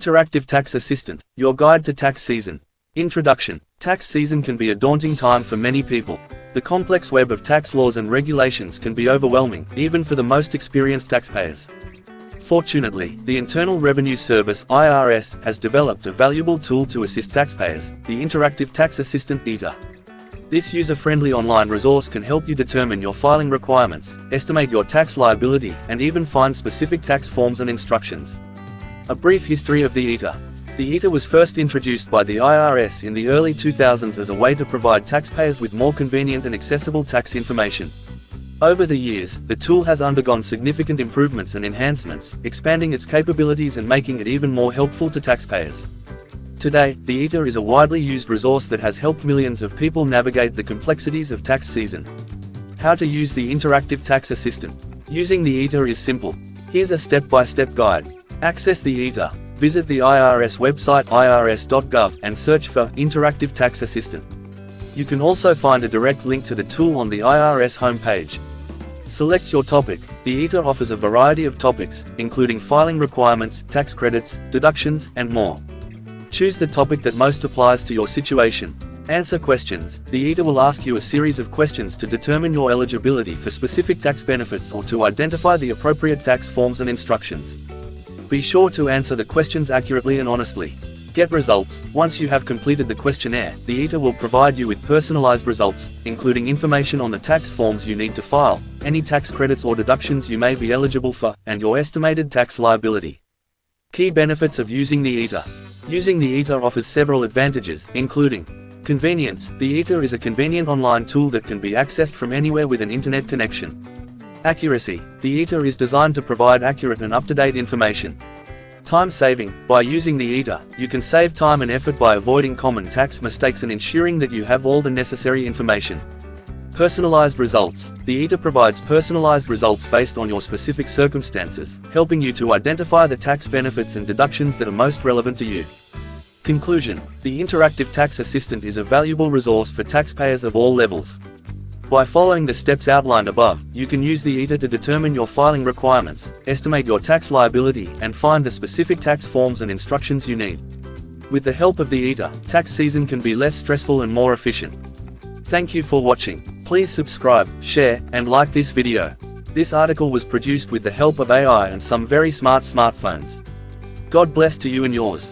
Interactive Tax Assistant, your guide to tax season. Introduction. Tax season can be a daunting time for many people. The complex web of tax laws and regulations can be overwhelming, even for the most experienced taxpayers. Fortunately, the Internal Revenue Service (IRS) has developed a valuable tool to assist taxpayers, the Interactive Tax Assistant (ITA). This user-friendly online resource can help you determine your filing requirements, estimate your tax liability, and even find specific tax forms and instructions. A brief history of the ITA. The ITA was first introduced by the IRS in the early 2000s as a way to provide taxpayers with more convenient and accessible tax information. Over the years, the tool has undergone significant improvements and enhancements, expanding its capabilities and making it even more helpful to taxpayers. Today, the ITA is a widely used resource that has helped millions of people navigate the complexities of tax season. How to use the Interactive Tax Assistant. Using the ITA is simple. Here's a step-by-step guide. Access the ITA. Visit the IRS website irs.gov and search for Interactive Tax Assistant. You can also find a direct link to the tool on the IRS homepage. Select your topic. The ITA offers a variety of topics, including filing requirements, tax credits, deductions, and more. Choose the topic that most applies to your situation. Answer questions. The ITA will ask you a series of questions to determine your eligibility for specific tax benefits or to identify the appropriate tax forms and instructions. Be sure to answer the questions accurately and honestly. Get results. Once you have completed the questionnaire, the ITA will provide you with personalized results, including information on the tax forms you need to file, any tax credits or deductions you may be eligible for, and your estimated tax liability. Key benefits of using the ITA. Using the ITA offers several advantages, including convenience. The ITA is a convenient online tool that can be accessed from anywhere with an internet connection. Accuracy. The ITA is designed to provide accurate and up-to-date information. Time saving. By using the ITA, you can save time and effort by avoiding common tax mistakes and ensuring that you have all the necessary information. Personalized results. The ITA provides personalized results based on your specific circumstances, helping you to identify the tax benefits and deductions that are most relevant to you. Conclusion. The Interactive Tax Assistant is a valuable resource for taxpayers of all levels. By following the steps outlined above, you can use the ITA to determine your filing requirements, estimate your tax liability, and find the specific tax forms and instructions you need. With the help of the ITA, tax season can be less stressful and more efficient. Thank you for watching. Please subscribe, share, and like this video. This article was produced with the help of AI and some very smart smartphones. God bless to you and yours.